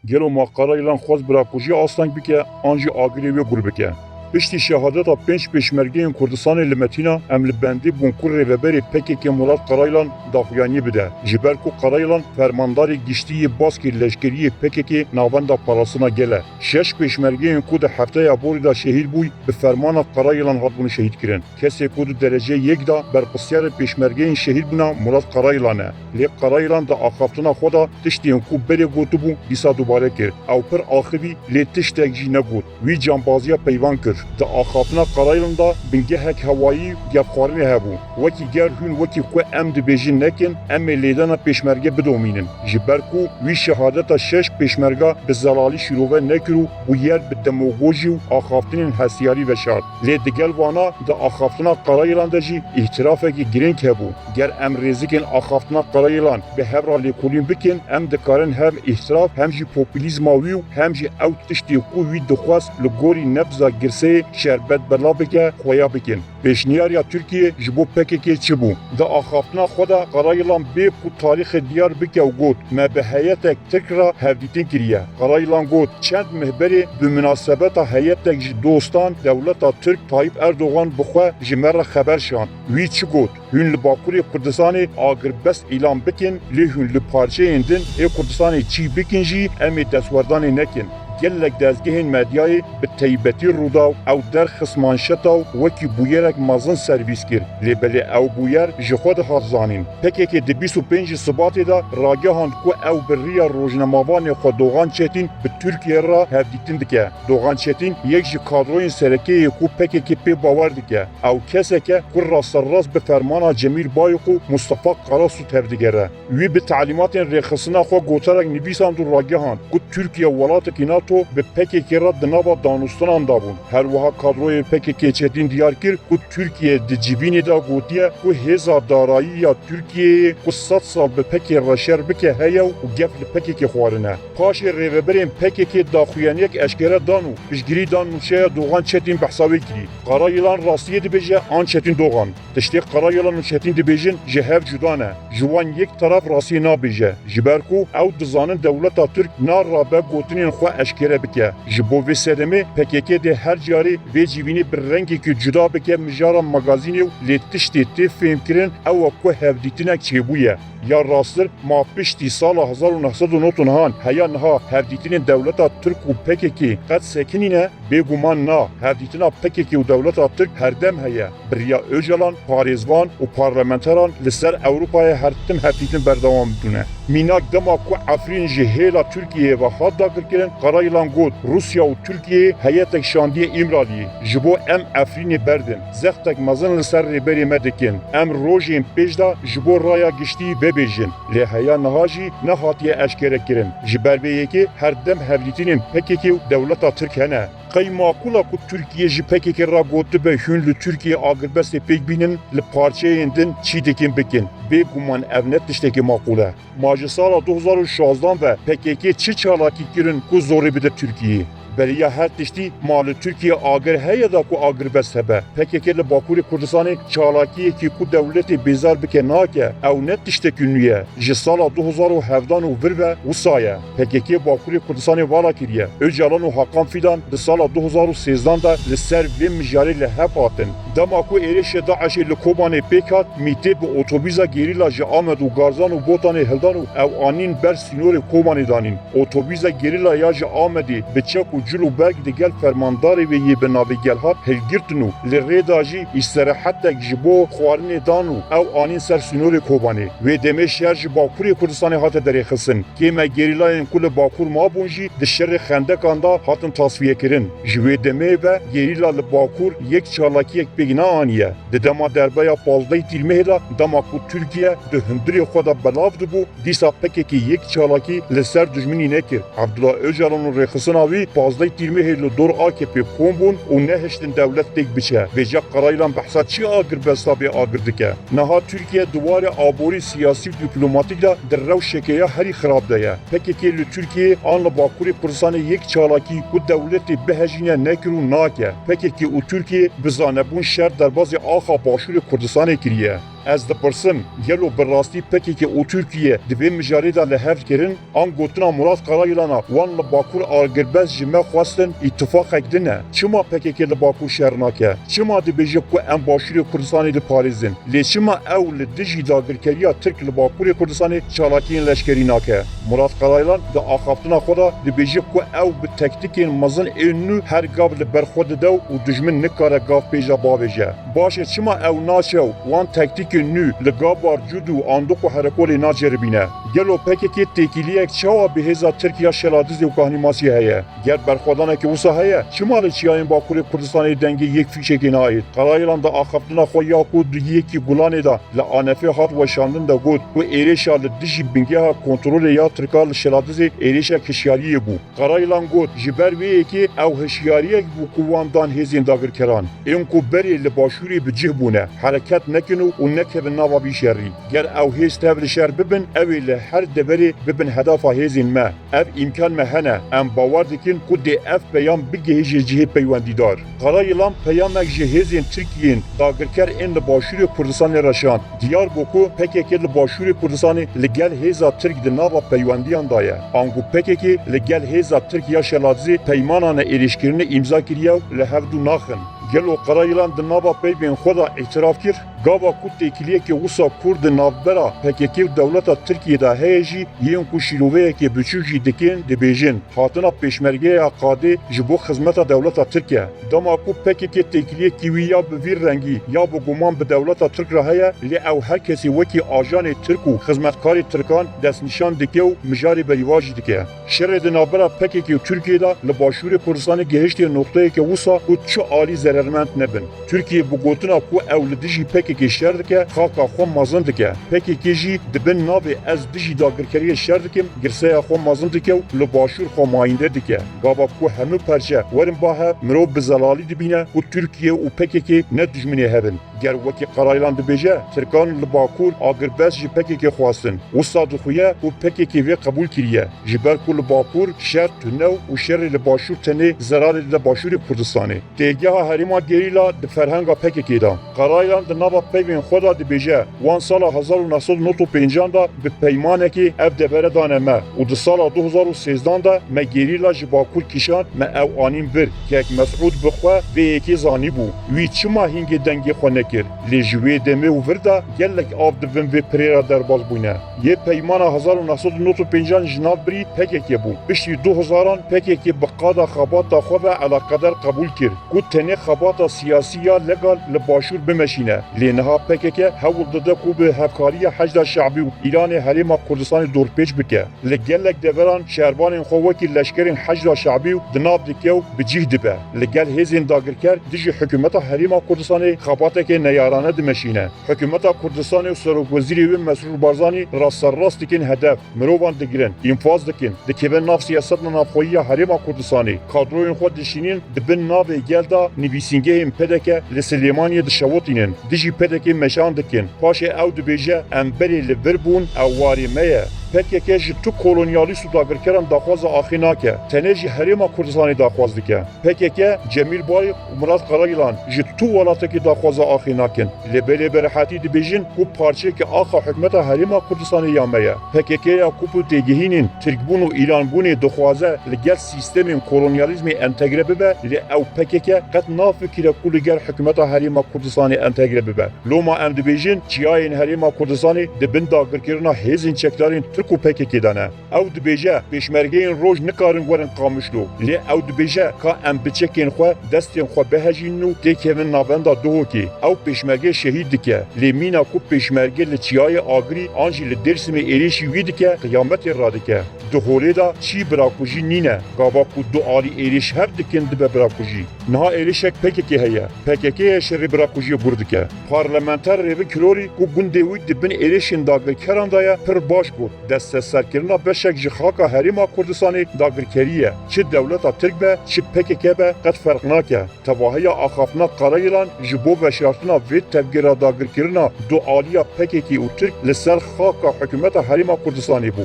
Gelo makaraylan xwaz birakujiya Arslan bike anjî agirê wê gur bike. Piştî şehadeta 5 pêşmergeyên Kurdistanê li Metîna em li bendî bûn ku rêveberê PKK Murat Karaylan daxuyaniyê bide. Ji ber ku Karaylan fermandarê giştiyê baskê leşkeriyê PKK navenda parastina gele. 6 pêşmergeyên ku di hefteya borî da şehîd bûy bi fermana Karaylan hatbûne şehîd kirin. Kesê ku di dereceyê yek da berpirsiyarê pêşmergeyên şehîd bûna Murat Karaylan e. Lê Karaylan di axaftina xwe da tiştên ku berê gotibû dîsa dubare kir. Ew pir axivî lê tiştek jî negot. Wî canbaziya peyvan kir. Di axaftina Karaylan da bingehek hewayî gevxwarinê hebû. Wekî ger hûn wekî ku em dibêjin nekin, em ê lêdana pêşmerge bidomînin. Ji ber ku wî şehadeta 6 pêşmerga bi zelalî şîrove nekir û bû yer bi demagojî û axaftinên hesiyarî veşart. Lê digel vana di axaftina Karaylan de jî îhtirafekî girîng hebû. Ger em rêzikên axaftina Karaylan bi hevra lêkolîn bikin, em dikarin hem îhtiraf hem jî popülîzma wî û hem jî ew tiştê ku wî dixwast li gorî nebza girseyê şerbet bela bike, xweya bikin. Pêşniyariya Tirkiye ji bo PKK çi bû? Di axaftina xwe de Karaylan bê ku tarîxê diyar bike û got me bi heyetek Tirk ra hevdîtin kiriye. Karaylan got çend mihberê bi münasebeta heyetek ji dostan dewleta Tirk Tayyip Erdogan bi xwe ji me re xeber şand. Wî çi got? Hûn li Bakurê Kurdistanê agirbest îlan bikin, lê hûn li parçeyên din ê Kurdistanê çî bikin jî em ê destwerdanê nekin. Gelek dezgehên medyayê bi teybetî rûdaw ew derxist manşeta û wekî bûyerek mezin servîs kir. Lê belê ew bûyer ji xwe dihat zanîn. PKK di 25 Sibatê de ragihand ku ew bi rêya rojnamavanê xwe Doğan Çetin bi Tirkiye re hevdîtin dike. Doğan Çetin yek ji kadroyên serekeyê ku PKK pê bawer dike. Ew keseke ku rasterast bi fermana Cemîl Bayîk û Mustafa Karasû tevdigere. Wî bi talimatên rêxistina xwe goterek nivîsand û ragihand ku Tirkiye welatekî NATO bi PKK ra di nava danûstanan dabûn. Her wiha kadroyê PKK Çetin diyar kir ku Tirkiye di civînê de gotiye ku hêza darayî ya Tirkiyeyê ku 100 sal bi PKK reşer bike heye û gef li PKK xwarine. Paşê rêveberên PKK daxuyaniyek eşkere dan û piştgirî dan nûşeya Doğan Çetin behsa wê kirî. Karaylan rastiyê dibêje an Çetin Doğan. Tiştê Karaylan û Çetin dibêjin ji hev cuda ne. Ji wan yek taraf rastiyê nabêje. Ji ber ku ew dizanin dewleta Tirk narabe gotinên xwe eşkere bike. Ji bo vê sedemê PKK de her carî vê civînê bi rengekî cuda bike mijara magazînê û lê tiştê tê fêmkirin ew e ku hevdîtinek çêbûye. Ya rastır ma piştî sala 1990 heya niha hevdîtinên dewleta Tirk û PKK qet sekinîne bêguman na. Hevdîtina PKK û dewleta Tirk herdem heye. Biriya Öcalan, parêzvan û parlamenteran li ser Ewropayê her tim hevdîtin berdewam bidûne. Mînak dema ku Efrîn ji hêla Tirkiyeyê ve hat dakirkirin, Karaylan got Rusya û Tirkiyeyê heyetek şandiye İmraliyê. Ji bo em Efrînê berdin. Zextek mezin li ser rêberê me dikin. Em rojên pêş de ji bo raya giştî bebêjin. Lê heya niha jî nehatiye eşkere kirin. Ji ber vê yekê her dem hevdîtinên PKK û dewleta Tirk hene. Qey makula ku Tirkiye ji PKK ra gotibe hûn li Tirkiye agirbestê pêk bînin li parçeyên din çî dikin bikin. Bêguman ev ne tiştekî makule. Ma ji sala 2016 ve PKK çi çalakî kirin ku zorê bide Tirkiyeyê. Beriya her tiştî mali Tirkiye agir heye da ku agirbest hebe. PKK li Bakurê Kurdistanê çalakiyekî ku dewletê bêzar bike nake. Ew ne tiştek ünlüye. Ji sala 2017 û vir ve wisa ye. PKK Bakurê Kurdistanê vala kiriye. Öcalan û Hakan Fidan di sala 2013 da li ser vê mijarê li hev hatin. Dema ku êrişê Daişê li Kobanê pêk hat, mîtê bi otobîza gerîla ji Amed û Garzan û Botanê hildan û ew anîn ber sînorê Kobanê danîn. Otobîza gerîla ya ji Amedê bi çek û cil û berg di gel fermandarê wê yê bi navê Gelhat hilgirtin û li rêda jî îsterehetek ji bo xwarinê dan û ew anîn ser sînorê Kobanê. Wê demê şer ji Bakurê Kurdistanê hate derêxistin. Kême gerîlayên ku li Bakur mabûn jî di şerê xendekan da hatin tasfiyekirin. Ji wê demê ve gerîla li Bakur yek çalakiyek pêk neaniye. Di dema derbeya 15 Tîrmehê de dema ku Tirkiye di hundirê xwe de belav dibû, dîsa PKK yek çalakî li ser dijminî nekir. Abdullah Öcalan û rêxistina wî 15 Tîrmehê li dor AKP kom bûn û nehiştin dewlet têk biçe. Vêja Karaylan behsa çi agirbesta bê agir dike. Niha Tirkiye duwarê aborî siyasî û dîplomatîk de di rewşekeya herî xirab de ye. PKK li Tirkiye an li Bakurê Kurdistanê yek çalakî ku dewletê bihejîne nekir û nake. PKK û Tirkiye bi zanebûn şer derbasê axa Başûrê Kurdistanê kiriye. Ez dipirsim gelo bi rastî PKK û Tirkiye di vê mijarê de li hev kirin an gotina Murat Karayılana wan li Bakur agirberz ji me xwestin îtifaqek din e. Çima PKK li Bakur şer nake? Çima dibêje ku em Başûrê Kurdistanê diparêzin? Lê çima ew li dijî dagirkeriya Tirk li Bakurê Kurdistanê çalakiyên leşkerî nake? Murat Karayılan di axaftina xwe de dibêje ku ew bi tektikên mezin ên nû her gav li ber xwe dide û dijmin nikare gav pêja bavêje. Baş e çima ew naçe wan tektikên nû li gavar cud û andok û herekolê naceribîne? Gelo PKK têkiliyek çawa bi hêza Tirkiya şeladizê û kahnîmasî heye? Ger berxwedanekî wisa heye? Çima li çiyayên Bakurê Kurdistanê dengê yek fîşekê naît? Karayılan da axaftina xwe ya ku di yekî Gulanê da li Anefê hat weşandin de got ku êrêşa li dijî bingeha kontrolê ya Tirka li şeladizê êrêşa hişyariyê bû. Karayılan got ji ber vê yekê ew hişyariyek bû ku wan dan hêzên dagirkeran. Ên ku berê li Başûrê bi cih bûne, hereket nekin û nekevin nava vî şerrî. Ger ew hêz tev li şer bibin, ew ê li her deverê bibin hedafa hêzên me. Ev îmkan me hene. Em bawer dikin ku dê ev peyam bigihêje cihê peywendîdar. Karayılan peyamek ji hêzên Tirkiyên dagirker ên li Başûrê Kurdistanê reşand. Diyar bû ku PKK li Başûrê Kurdistanê li gel hêza Tirk di nava peywendiyan da ye. Angu PKK li gel hêza Tirkiya şeladizê peymanana êrişkirinê îmza kiriye li hevdû naxin. Gelo Karayılan di nava peybên xwe da îtiraf kir, gava ku têkiliyekê wisa Kurd di navbera PKK û dewleta Tirkiyê de heye jî yên ku şîroveyekê biçûk jî dikin dibêjin hatina pêşmergeya Qadê ji bo xizmeta dewleta Tirkiye. Dema ku PKK têkiliyekî wî ya bi vî rengî ya bi guman bi dewleta Tirk re heye, lê ew her kesî wekî ajanê Tirk û xizmetkarê Tirkan destnîşan dike û mijarê berîva jî dike. Şerê di navbera PKK û Tirkiyê de li Başûrê Kurdistanê gehiştiye noktayekê wisa ku çi alî zerermend nebin. Tirkiye bi gotina ku ew li dijî PKK şer dike, xaka xwe mezin dike. PKK jî dibin navê ez dijî dagirkeriyê şer dikim, girseya xwe mezin dike û li Başûr xwe mayînde dike. Gava ku hemû perçe werin bahe mirov bi zelalî dibîne ku Tirkiye û PKK ne dijminê hevin. Ger wekî Karayılan dibêje, Tirkan li Bakur agirberz ji PKK xwastin. Wisa dixuye ku PKK vê qebûl kiriye. Ji ber ku li Bakur şer tunew û şerê li Başûr tenê zerarê li Başûrê Kurdistanê. Têgeha herîma gerîla di ferhenga PKK da. Karayılan di nava peyvên xwe da dibêje, wan sala 1995 da bi peymanekê ev devere dane me û di sala 2013 da me gerîla ji Bakur kîşand me ew anîn bir. Kek Mesûd bi xwe vê yekê zanîbû. Wî çima hingê dengê xwe nekir? Lê ji wê demê û vir de gelek av dibin vê pirêra derbas bûne. Yê peymana 1995 ji nav birî PKK bû. Piştî 2000 PKK bi qada xebata xwe ve elaqedar qebûl kir ku tenê xebata siyasî ya legal li Başûr bimeşîne. Lê niha PKK hewl dide ku bi hevkariya hecda şeعبî û Îranê herêma Kurdistanê dorpêç bike. Li gelek deveran şervanên xwe wekî leşkerên hecda şeعبî û di nav dike û bi cih dibe. Li gel hêzên dagirker dijî hikûmeta herêma Kurdistanê xebatekê neyarane dimeşîne. Hikûmeta Kurdistanê û Serokwezîrê wê Mesrûr Barzanî rast dikin hedef, mirovan digirin, infaz dikin, dikevin nav siyasetna navxweyiya herêma Kurdistanê. Kadroyên xwe dişînin dibin navê gel da nivîsîngehên PKK li Silêmaniyê dişewitînin. Dijî PKK meşan dikin. Paşê ew dibêje em berê li vir bûn ew warê me ye. PKK ji tu kolonyalîst û dagirkeran daxwaza axî nake. Tenê jî herêma Kurdistanê daxwaz dike. PKK, Cemîl Bayîk û Murat Karayılan ji tu welatekî daxwaza axî nakin. Lê belê berhatî dibêjin ku parçeyekî axa hikûmeta herêma Kurdistanê ya me ye. PKK ya ku têgihînên Tirkbûn û Îranbûnê dixwaze li gel sîstemên kolonyalîzmê entegre bibe, lê ew PKK qet nafikire ku li gel hikûmeta herêma Kurdistanê entegre bibe. Loma em dibêjin çiyayên herêma Kurdistanê dibin dagirkirina hêzên çekdarên Tirk û PKK de ne. Ew dibêje pêşmergeyên roj nikarin werin qamişlo. Lê ew dibêje ka em bi çekên xwe destên xwe behejînin û têkevin navenda duhokê. Ew pêşmerge şehîd dike. Lê mîna ku pêşmerge li çiyayê Agirî an jî li Dêrsimê êrişî wî dike, qiyametê radike. Di holê da çî birakujî nîne. Gava ku du alî êriş hev dikin dibe birakujî. Niha êrişek PKK heye. PKK şerê birakujiyê bur dike. Parlamenter rêvî Kilorî ku gundê wî dibin êrişên dagirkeran da ye pir baş got. Desteserkirina beşek ji xaka herêma Kurdistanê dagirkeriye. Çi dewleta Tirk be, çi PKK be qet ferq nake. Tevahiya axaftina Karayılan ji bo veşartina vê tevgera dagirkirina du aliya PKK û Tirk li ser xaka hikûmeta herêma Kurdistanê bû.